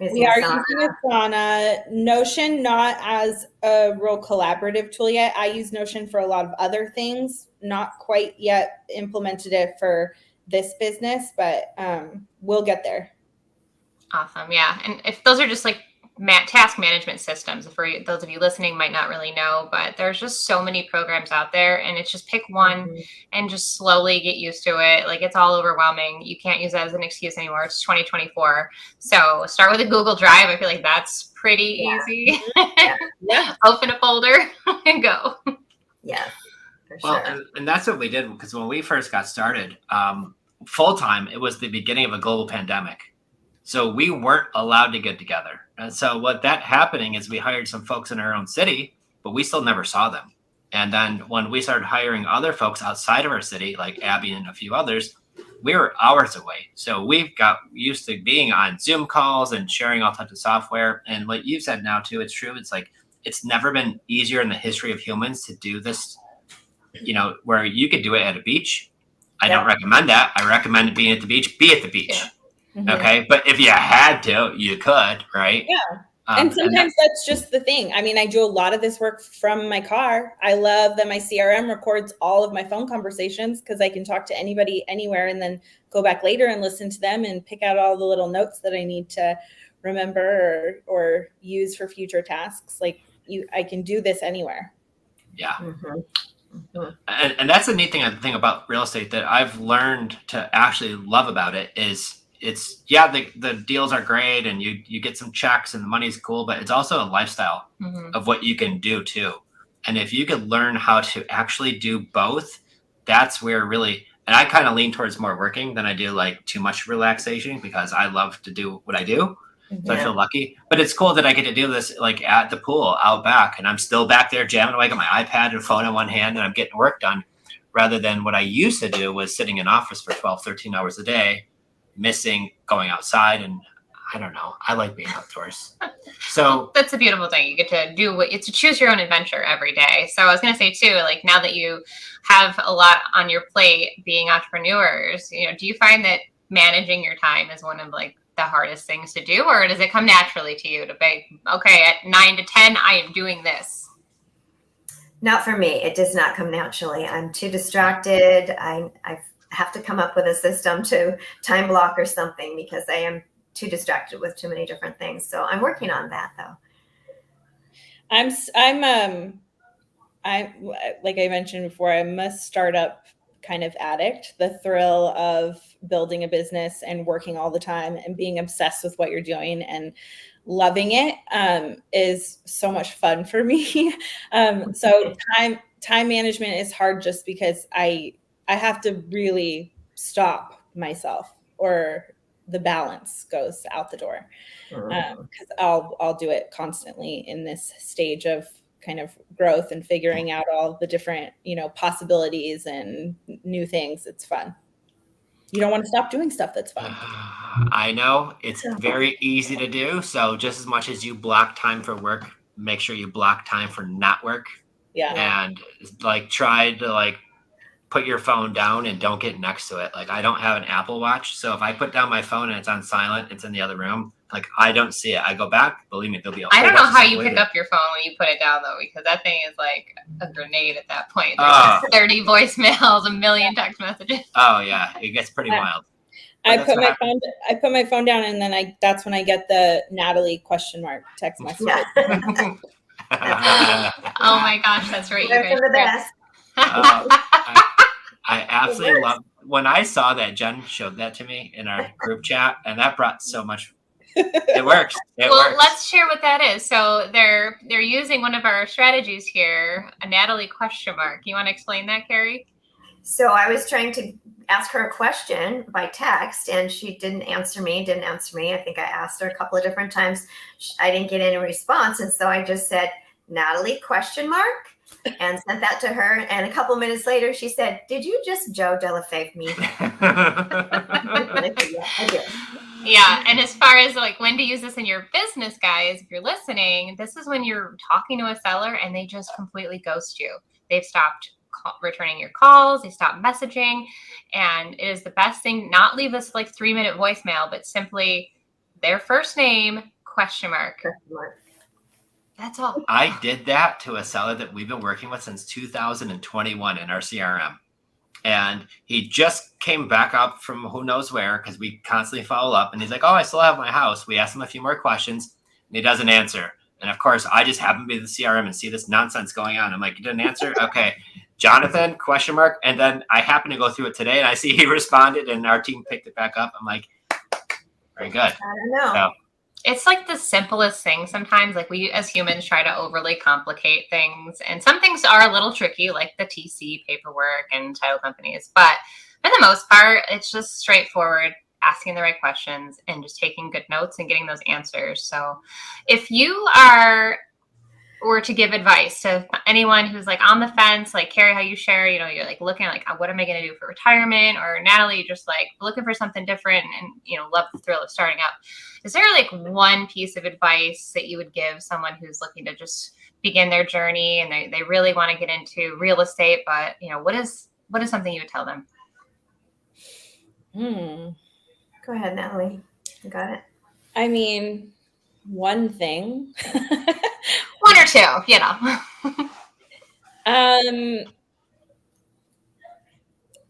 We are using Asana. Notion, not as a real collaborative tool yet. I use Notion for a lot of other things, not quite yet implemented it for this business, but we'll get there. Awesome. Yeah. And if those are just like task management systems, for those of you listening might not really know, but there's just so many programs out there, and it's just pick one and just slowly get used to it. Like, it's all overwhelming. You can't use that as an excuse anymore. It's 2024. So start with a Google Drive. I feel like that's pretty easy. Yeah. Open a folder and go. Yeah. Well, and that's what we did, because when we first got started, full time, it was the beginning of a global pandemic. So we weren't allowed to get together. And so what that happening is we hired some folks in our own city, but we still never saw them. And then when we started hiring other folks outside of our city, like Abby and a few others, we were hours away. So we've got used to being on Zoom calls and sharing all types of software. And what you said now too, it's true. It's like, it's never been easier in the history of humans to do this, where you could do it at a beach. I don't recommend that. I recommend being at the beach. Be at the beach. Yeah. Mm-hmm. Okay. But if you had to, you could, right? Yeah. And sometimes that's just the thing. I mean, I do a lot of this work from my car. I love that my CRM records all of my phone conversations, because I can talk to anybody anywhere and then go back later and listen to them and pick out all the little notes that I need to remember or use for future tasks. Like, I can do this anywhere. Yeah. Mm-hmm. And that's the neat thing about real estate that I've learned to actually love about it is the deals are great and you get some checks and the money's cool, but it's also a lifestyle of what you can do too. And if you could learn how to actually do both, that's where really, and I kind of lean towards more working than I do like too much relaxation, because I love to do what I do. So I feel lucky, but it's cool that I get to do this like at the pool out back, and I'm still back there jamming away, got my iPad and phone in one hand, and I'm getting work done, rather than what I used to do was sitting in office for 12, 13 hours a day, missing going outside. And I don't know, I like being outdoors. So that's a beautiful thing. You get to do it's to choose your own adventure every day. So I was going to say too, like, now that you have a lot on your plate being entrepreneurs, do you find that managing your time is one of like the hardest things to do, or does it come naturally to you to be, okay, at 9 to 10, I am doing this? Not for me. It does not come naturally. I'm too distracted. I have to come up with a system to time block or something, because I am too distracted with too many different things. So I'm working on that though. I'm like I mentioned before, I'm a startup kind of addict. The thrill of building a business and working all the time and being obsessed with what you're doing and loving it is so much fun for me. So time management is hard, just because I have to really stop myself, or the balance goes out the door, because I'll do it constantly in this stage of kind of growth and figuring out all the different, possibilities and new things. It's fun. You don't want to stop doing stuff that's fun. I know it's very easy to do. So just as much as you block time for work, make sure you block time for not work. Yeah. And like try to like put your phone down and don't get next to it. Like I don't have an Apple Watch. So if I put down my phone and it's on silent, it's in the other room. Like I don't see it. I go back, believe me, there'll be a whole I don't know bunch of how stuff you pick waiting. up your phone when you put it down though, because that thing is like a grenade at that point. There's 30 voicemails, a million text messages. Oh yeah, it gets pretty wild. I put my phone down, and then that's when I get the Natalie ? Text message. Yeah. Oh my gosh, that's right. They're You guys the best. I absolutely love when I saw that Jen showed that to me in our group chat, and that brought so much. It works. Well, let's share what that is. So they're using one of our strategies here, a Natalie ? You want to explain that, Kerri? So I was trying to ask her a question by text, and she didn't answer me. I think I asked her a couple of different times. I didn't get any response, and so I just said, Natalie ? And sent that to her. And a couple minutes later, she said, "Did you just Joe Delafave me?" I did. Yeah, and as far as like when to use this in your business, guys, if you're listening, this is when you're talking to a seller and they just completely ghost you. They've stopped returning your calls, they stopped messaging, and it is the best thing. Not leave this like 3-minute voicemail, but simply their first name ? That's all. I did that to a seller that we've been working with since 2021 in our CRM. And he just came back up from who knows where, because we constantly follow up. And he's like, oh, I still have my house. We asked him a few more questions, and he doesn't answer. And of course, I just happen to be the CRM and see this nonsense going on. I'm like, you didn't answer? Okay. Jonathan ? And then I happen to go through it today, and I see he responded, and our team picked it back up. I'm like, very good. I don't know. So, It's like the simplest thing sometimes. Like we as humans try to overly complicate things. And some things are a little tricky, like the TC paperwork and title companies. But for the most part, it's just straightforward, asking the right questions and just taking good notes and getting those answers. So if you were to give advice to anyone who's like on the fence, like Kerri, how you share, you're like looking at like, what am I going to do for retirement? Or Natalie, just like looking for something different and, love the thrill of starting up. Is there like one piece of advice that you would give someone who's looking to just begin their journey and they really want to get into real estate, but what is something you would tell them? Go ahead, Natalie. You got it. I mean, one thing. One or two, And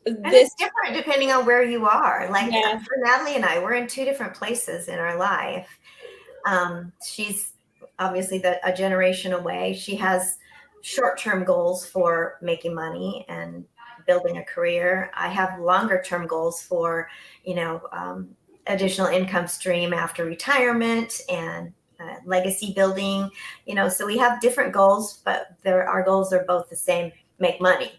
it's different depending on where you are. Like for Natalie and I, we're in two different places in our life. She's obviously a generation away. She has short-term goals for making money and building a career. I have longer-term goals for, additional income stream after retirement and legacy building. So we have different goals, but our goals are both the same: make money.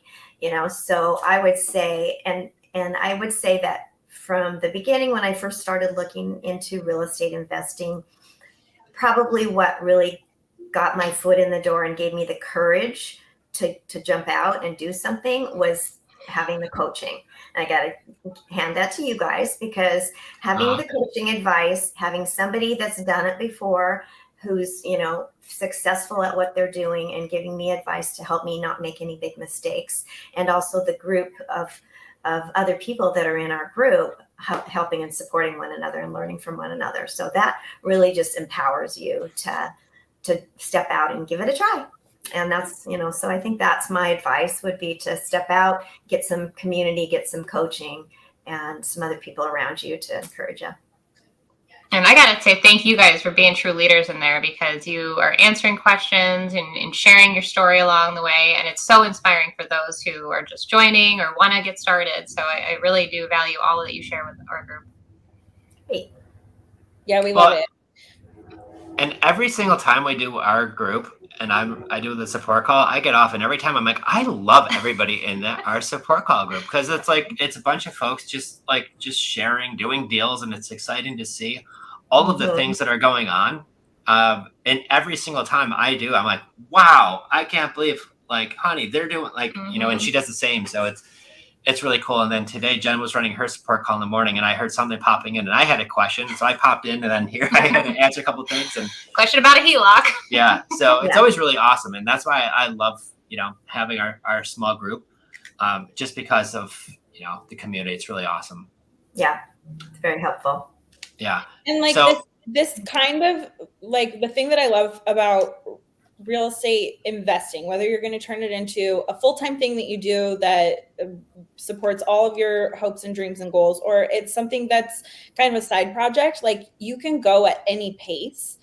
So I would say, and I would say that from the beginning, when I first started looking into real estate investing, probably what really got my foot in the door and gave me the courage to jump out and do something was having the coaching. And I got to hand that to you guys, because having the coaching advice, having somebody that's done it before, who's, successful at what they're doing and giving me advice to help me not make any big mistakes. And also the group of other people that are in our group helping and supporting one another and learning from one another. So that really just empowers you to step out and give it a try. And that's, so I think that's my advice would be to step out, get some community, get some coaching and some other people around you to encourage you. And I got to say thank you guys for being true leaders in there, because you are answering questions and sharing your story along the way. And it's so inspiring for those who are just joining or want to get started. So I really do value all that you share with our group. Hey. Yeah, we love it. And every single time we do our group and I do the support call, I get off, and every time I'm like, I love everybody in our support call group, because it's like, it's a bunch of folks just sharing, doing deals. And it's exciting to see all of the things that are going on. And every single time I do, I'm like, wow, I can't believe, like, honey, they're doing like, and she does the same. So it's really cool. And then today Jen was running her support call in the morning and I heard something popping in and I had a question. So I popped in and then here I had to answer a couple of things. And question about a HELOC. yeah, so it's always really awesome. And that's why I love, having our small group, just because of, the community. It's really awesome. Yeah, it's very helpful. Yeah. And like this kind of like the thing that I love about real estate investing, whether you're going to turn it into a full-time thing that you do that supports all of your hopes and dreams and goals, or it's something that's kind of a side project, like you can go at any pace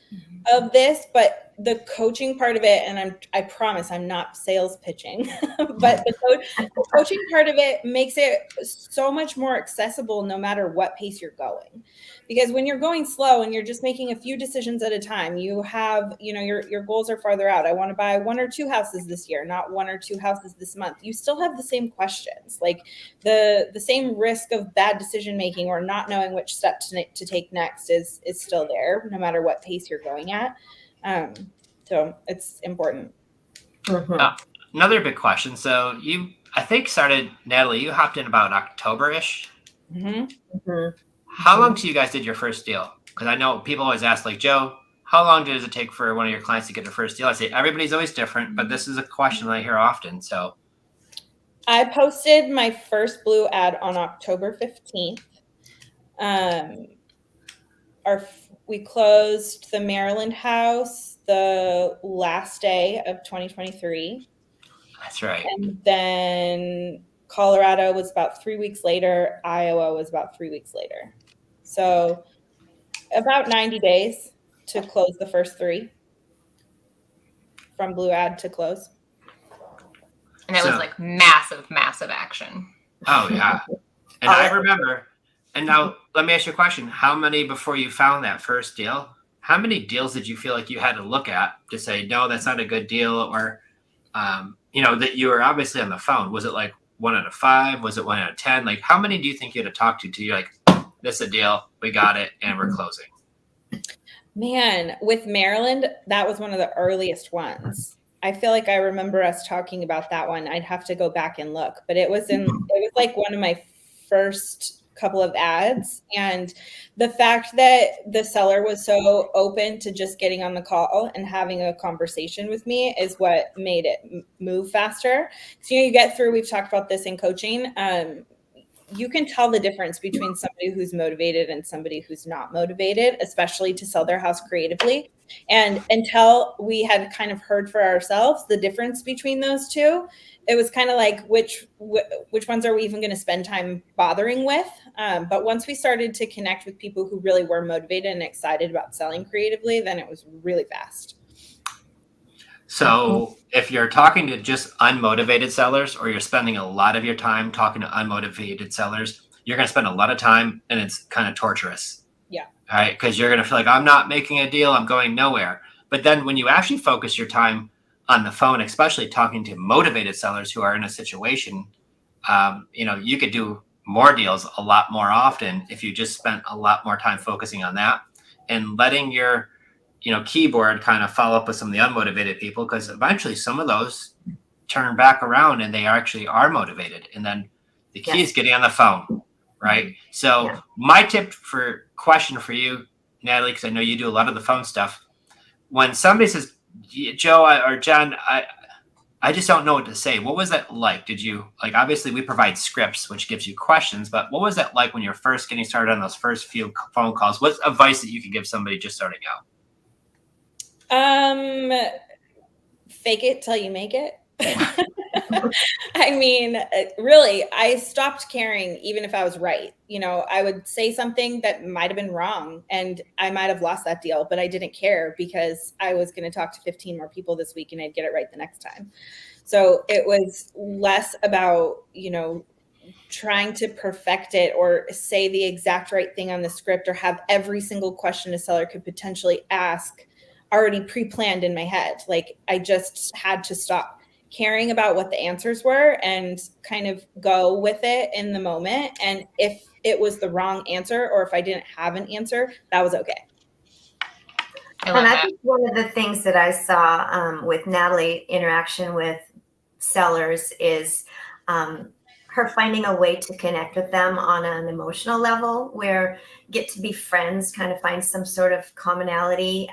of this, but the coaching part of it, and I promise I'm not sales pitching, but the coaching part of it makes it so much more accessible no matter what pace you're going. Because when you're going slow and you're just making a few decisions at a time, you have, your goals are farther out. I want to buy 1 or 2 houses this year, not 1 or 2 houses this month. You still have the same questions, like the same risk of bad decision making or not knowing which step to take next is still there, no matter what pace you're going at. So it's important. Mm-hmm. Another big question. So I think Natalie, you hopped in about October-ish. Mm-hmm. Mm-hmm. How long till you guys did your first deal? Because I know people always ask, like, Joe, how long does it take for one of your clients to get their first deal? I say everybody's always different, but this is a question that I hear often. So I posted my first blue ad on October 15th. We closed the Maryland house the last day of 2023. That's right. And then Colorado was about 3 weeks later. Iowa was about 3 weeks later. So about 90 days to close the first 3 from blue ad to close. And it was like massive action. Oh, yeah. And I remember, and now let me ask you a question. How many, before you found that first deal, how many deals did you feel like you had to look at to say, no, that's not a good deal? Or, that you were obviously on the phone. Was it like 1 out of 5? Was it 1 out of 10? Like, how many do you think you had to talk to you're like, this is a deal, we got it, and we're closing? Man, with Maryland, that was one of the earliest ones. I feel like I remember us talking about that one. I'd have to go back and look, but it was like one of my first couple of ads. And the fact that the seller was so open to just getting on the call and having a conversation with me is what made it move faster. So, you get through, we've talked about this in coaching. You can tell the difference between somebody who's motivated and somebody who's not motivated, especially to sell their house creatively. And until we had kind of heard for ourselves the difference between those two, it was kind of like, which ones are we even going to spend time bothering with? But once we started to connect with people who really were motivated and excited about selling creatively, then it was really fast. So if you're talking to just unmotivated sellers, or you're spending a lot of your time talking to unmotivated sellers, you're going to spend a lot of time and it's kind of torturous. Yeah. All right. Because you're going to feel like, I'm not making a deal, I'm going nowhere. But then when you actually focus your time on the phone, especially talking to motivated sellers who are in a situation, you could do more deals a lot more often if you just spent a lot more time focusing on that and letting your keyboard kind of follow up with some of the unmotivated people, because eventually some of those turn back around and they actually are motivated. And then the key is getting on the phone, right? So my question for you, Natalie, because I know you do a lot of the phone stuff. When somebody says, Joe or Jen, I just don't know what to say. What was that like? Did you, obviously we provide scripts, which gives you questions, but what was that like when you're first getting started on those first few phone calls? What's advice that you could give somebody just starting out? Fake it till you make it. I mean, really, I stopped caring even if I was right. I would say something that might have been wrong and I might have lost that deal, but I didn't care because I was going to talk to 15 more people this week and I'd get it right the next time. So it was less about, trying to perfect it or say the exact right thing on the script or have every single question a seller could potentially ask already pre-planned in my head. Like, I just had to stop caring about what the answers were and kind of go with it in the moment. And if it was the wrong answer or if I didn't have an answer, that was okay. I think one of the things that I saw with Natalie interaction with sellers is her finding a way to connect with them on an emotional level where get to be friends, kind of find some sort of commonality,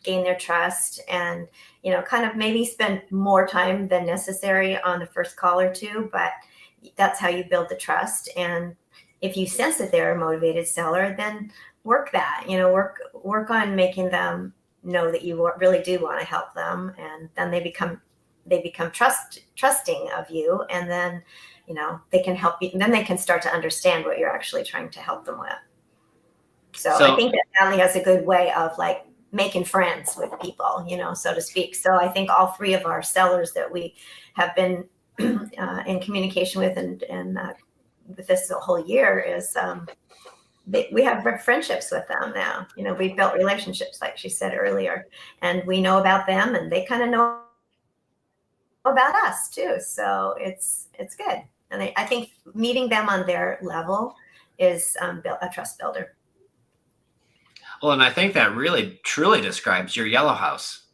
gain their trust, and, you know, kind of maybe spend more time than necessary on the first call or two, but that's how you build the trust. And if you sense that they're a motivated seller, then work that, you know, work on making them know that you really do want to help them. And then they become trusting of you. And then, you know, they can help you. And then they can start to understand what you're actually trying to help them with. So I think that Natalie has a good way of like making friends with people, you know, so to speak. So I think all three of our sellers that we have been in communication with and with this the whole year is we have friendships with them now. You know, we've built relationships, like she said earlier, and we know about them, and they kind of know about us too. So it's good, and I think meeting them on their level is a trust builder. Well, and I think that really truly describes your yellow house.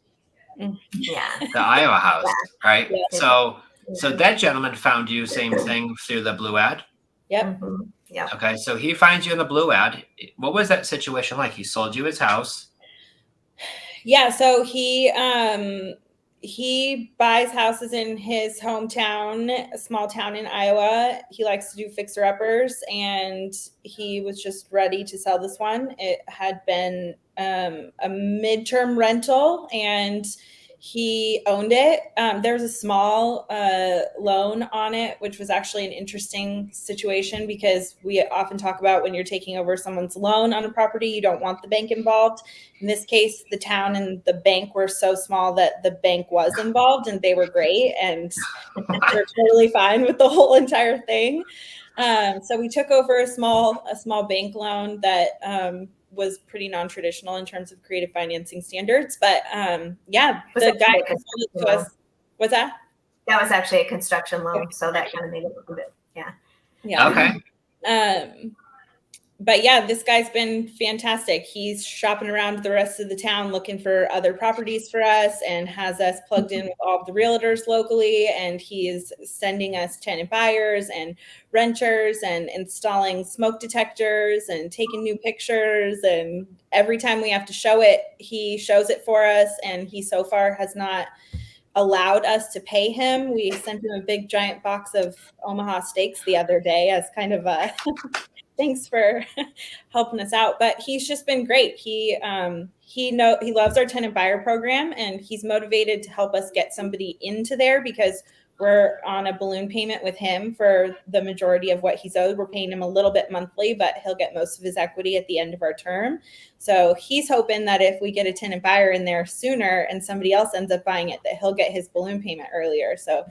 Yeah. The Iowa house, right? Yeah. So that gentleman found you, same thing, through the blue ad? Yep. Mm-hmm. Yeah. Okay, so he finds you in the blue ad. What was that situation like? He sold you his house. Yeah, so he buys houses in his hometown, a small town in Iowa. He likes to do fixer-uppers, and he was just ready to sell this one. It had been a midterm rental, and he owned it. There was a small loan on it, which was actually an interesting situation because we often talk about when you're taking over someone's loan on a property, you don't want the bank involved. In this case, the town and the bank were so small that the bank was involved, and they were great, and they're totally fine with the whole entire thing. So we took over a small bank loan that was pretty non-traditional in terms of creative financing standards. But yeah, the guy who sold it to us, what's that? That was actually a construction loan, so that kind of made it a little bit, Yeah. Okay. But yeah, this guy's been fantastic. He's shopping around the rest of the town looking for other properties for us and has us plugged in with all the realtors locally. And he is sending us tenant buyers and renters and installing smoke detectors and taking new pictures. And every time we have to show it, he shows it for us. And he so far has not allowed us to pay him. We sent him a big giant box of Omaha steaks the other day as kind of a thanks for helping us out. But he's just been great. He loves our tenant buyer program, and he's motivated to help us get somebody into there because we're on a balloon payment with him for the majority of what he's owed. We're paying him a little bit monthly, but he'll get most of his equity at the end of our term. So he's hoping that if we get a tenant buyer in there sooner and somebody else ends up buying it, that he'll get his balloon payment earlier. So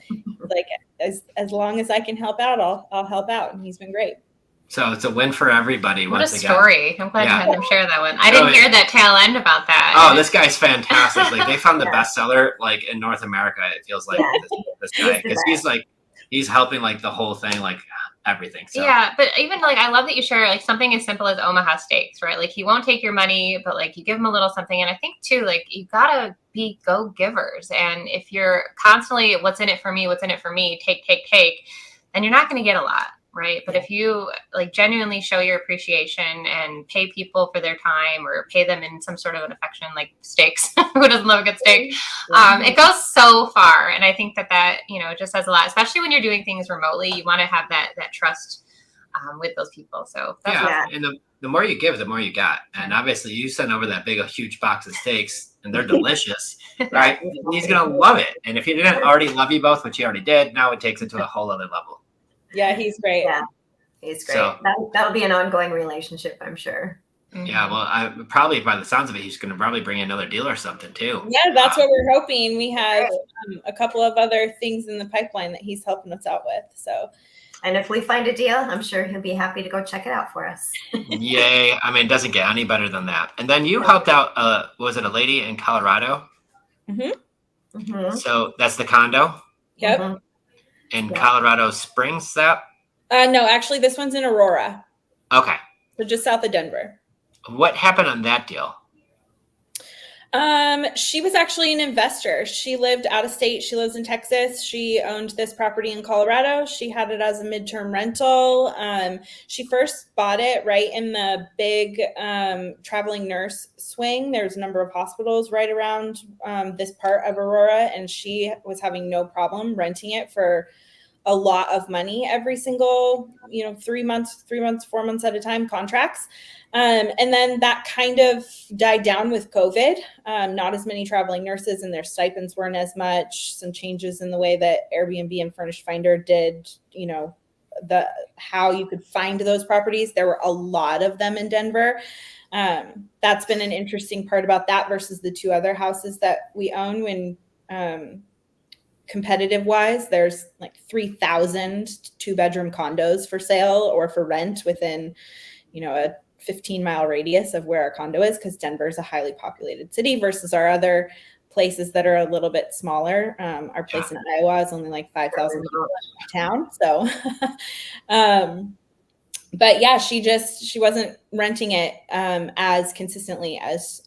like as long as I can help out, I'll help out. And he's been great. So it's a win for everybody. What once a again. Story. I'm glad you had them share that one. I didn't hear that tail end about that. Oh, this guy's fantastic. Like they found the bestseller like in North America, it feels like this guy. Because he's helping like the whole thing, like everything. So. Yeah, but even like I love that you share like something as simple as Omaha steaks, right? Like he won't take your money, but like you give him a little something. And I think too, like you gotta be go-givers. And if you're constantly what's in it for me, take, then you're not gonna get a lot. Right. But if you like genuinely show your appreciation and pay people for their time or pay them in some sort of an affection, like steaks, who doesn't love a good steak? It goes so far. And I think that, you know, just says a lot, especially when you're doing things remotely. You want to have that trust with those people. So that's awesome. And the more you give, the more you got. And obviously you send over that big, huge box of steaks and they're delicious, right? He's going to love it. And if he didn't already love you both, which he already did, now it takes it to a whole other level. Yeah, he's great. Yeah, he's great. So, that'll be an ongoing relationship, I'm sure. Yeah, well, probably by the sounds of it, he's going to probably bring another deal or something too. Yeah, that's what we're hoping. We have a couple of other things in the pipeline that he's helping us out with. So, and if we find a deal, I'm sure he'll be happy to go check it out for us. Yay! I mean, it doesn't get any better than that. And then you helped out. Was it a lady in Colorado? Mm-hmm. Mm-hmm. So that's the condo. Yep. Mm-hmm. In Colorado Springs, that? No, actually, this one's in Aurora. Okay. So just south of Denver. What happened on that deal? She was actually an investor. She lived out of state. She lives in Texas. She owned this property in Colorado. She had it as a midterm rental. She first bought it right in the big traveling nurse swing. There's a number of hospitals right around this part of Aurora, and she was having no problem renting it for a lot of money every single, 3 months, 4 months at a time contracts. And then that kind of died down with COVID. Not as many traveling nurses and their stipends weren't as much. Some changes in the way that Airbnb and Furnished Finder did, how you could find those properties. There were a lot of them in Denver. That's been an interesting part about that versus the two other houses that we own. When competitive wise, there's like 3,000 2-bedroom condos for sale or for rent within, a 15-mile radius of where our condo is, because Denver is a highly populated city versus our other places that are a little bit smaller. Our place in Iowa is only like 5,000 people in town. So, but yeah, she wasn't renting it as consistently as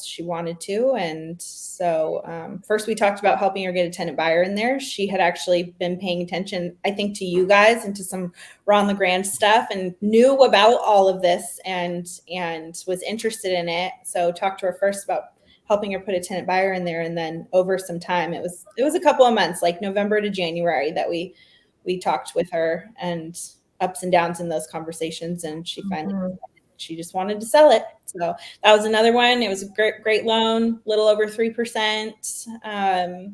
she wanted to. And so first we talked about helping her get a tenant buyer in there. She had actually been paying attention, I think, to you guys and to some Ron LeGrand stuff, and knew about all of this and was interested in it. So talked to her first about helping her put a tenant buyer in there. And then over some time, it was a couple of months, like November to January, that we talked with her, and ups and downs in those conversations, and she finally she just wanted to sell it. So that was another one. It was a great loan, little over 3%.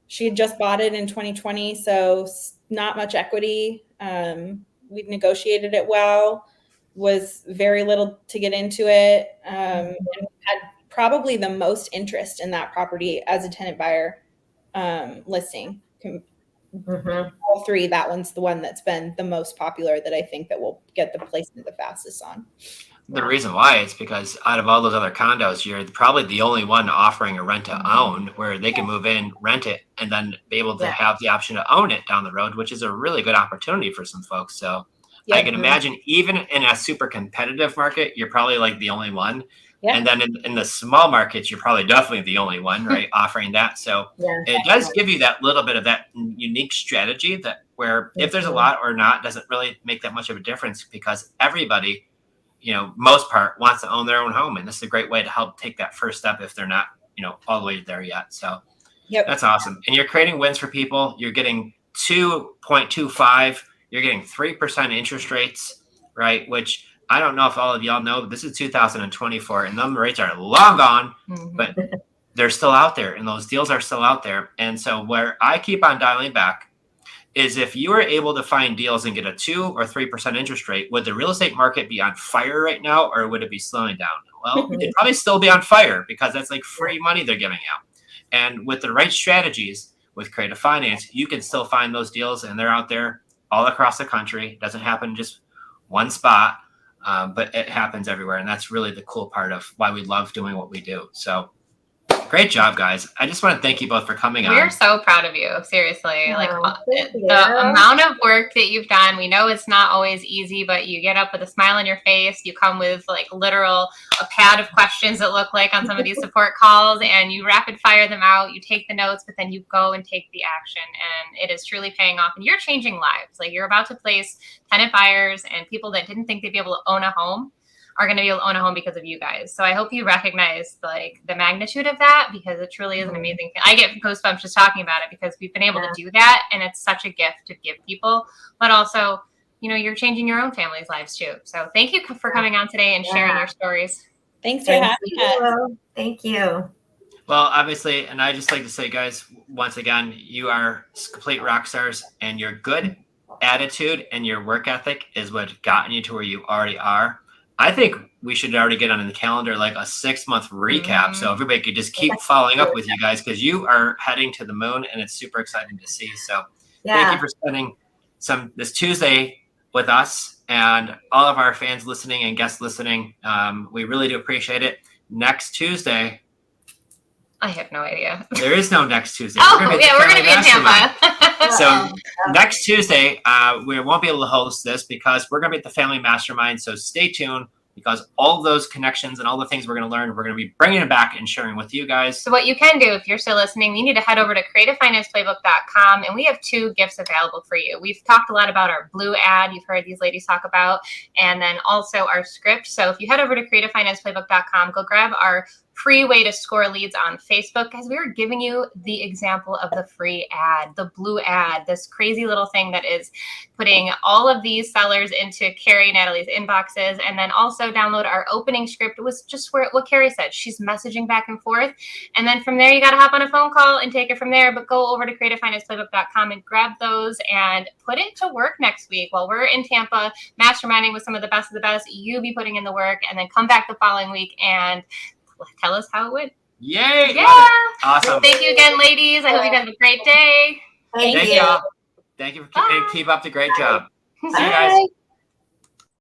She had just bought it in 2020, so not much equity. We'd negotiated it well, was very little to get into it, and had probably the most interest in that property as a tenant buyer listing. All three, that one's the one that's been the most popular, that I think that will get the placement the fastest on. The reason why is because out of all those other condos, you're probably the only one offering a rent to own, where they can move in, rent it, and then be able to have the option to own it down the road, which is a really good opportunity for some folks. So I can imagine even in a super competitive market, you're probably like the only one. Yep. And then in the small markets, you're probably definitely the only one, right, offering that. So it does give you that little bit of that unique strategy, that where if there's a lot or not, doesn't really make that much of a difference, because everybody, most part, wants to own their own home. And this is a great way to help take that first step if they're not, all the way there yet. So that's awesome. And you're creating wins for people. You're getting 2.25, you're getting 3% interest rates, right? Which I don't know if all of y'all know, but this is 2024, and them rates are long gone, but they're still out there, and those deals are still out there. And so where I keep on dialing back is, if you are able to find deals and get a 2 or 3% interest rate, would the real estate market be on fire right now, or would it be slowing down? Well, it'd probably still be on fire, because that's like free money they're giving out. And with the right strategies with Creative Finance, you can still find those deals, and they're out there all across the country. It doesn't happen in just one spot. But it happens everywhere. And that's really the cool part of why we love doing what we do. So great job, guys. I just want to thank you both for coming on. We're so proud of you. Seriously. The amount of work that you've done, we know it's not always easy, but you get up with a smile on your face. You come with a pad of questions that look like on some of these support calls, and you rapid fire them out. You take the notes, but then you go and take the action, and it is truly paying off, and you're changing lives. Like, you're about to place tenant buyers, and people that didn't think they'd be able to own a home are going to be able to own a home because of you guys. So I hope you recognize the magnitude of that, because it truly is an amazing thing. I get goosebumps just talking about it, because we've been able to do that, and it's such a gift to give people, but also, you're changing your own family's lives too. So thank you for coming on today and sharing your stories. Thanks for having us. Thank you. Well, obviously, and I just like to say, guys, once again, you are complete rock stars, and your good attitude and your work ethic is what gotten you to where you already are. I think we should already get on the calendar like a 6-month recap, so everybody could just keep following up with you guys, because you are heading to the moon, and it's super exciting to see. So thank you for spending this Tuesday with us, and all of our fans listening and guests listening. We really do appreciate it. Next Tuesday, I have no idea. There is no next Tuesday. We're going to be in Tampa. So next Tuesday, we won't be able to host this because we're going to be at the Family Mastermind. So stay tuned. because all of those connections and all the things we're going to learn, we're going to be bringing it back and sharing with you guys. So what you can do, if you're still listening, you need to head over to creativefinanceplaybook.com, and we have 2 gifts available for you. We've talked a lot about our blue ad. You've heard these ladies talk about, and then also our script. So if you head over to creativefinanceplaybook.com, go grab our free way to score leads on Facebook, as we were giving you the example of the free ad, the blue ad, this crazy little thing that is putting all of these sellers into Kerri Natalie's inboxes. And then also download our opening script. It was just where what Kerri said. She's messaging back and forth. And then from there, you got to hop on a phone call and take it from there. But go over to creativefinanceplaybook.com and grab those and put it to work next week. While we're in Tampa masterminding with some of the best, you be putting in the work, and then come back the following week and tell us how it went. Yay! Yeah. Awesome. Thank you again, ladies. I hope you guys have a great day. Thank Thank you. y'all. Thank you. Bye. Keep up the great job. See you Bye. guys.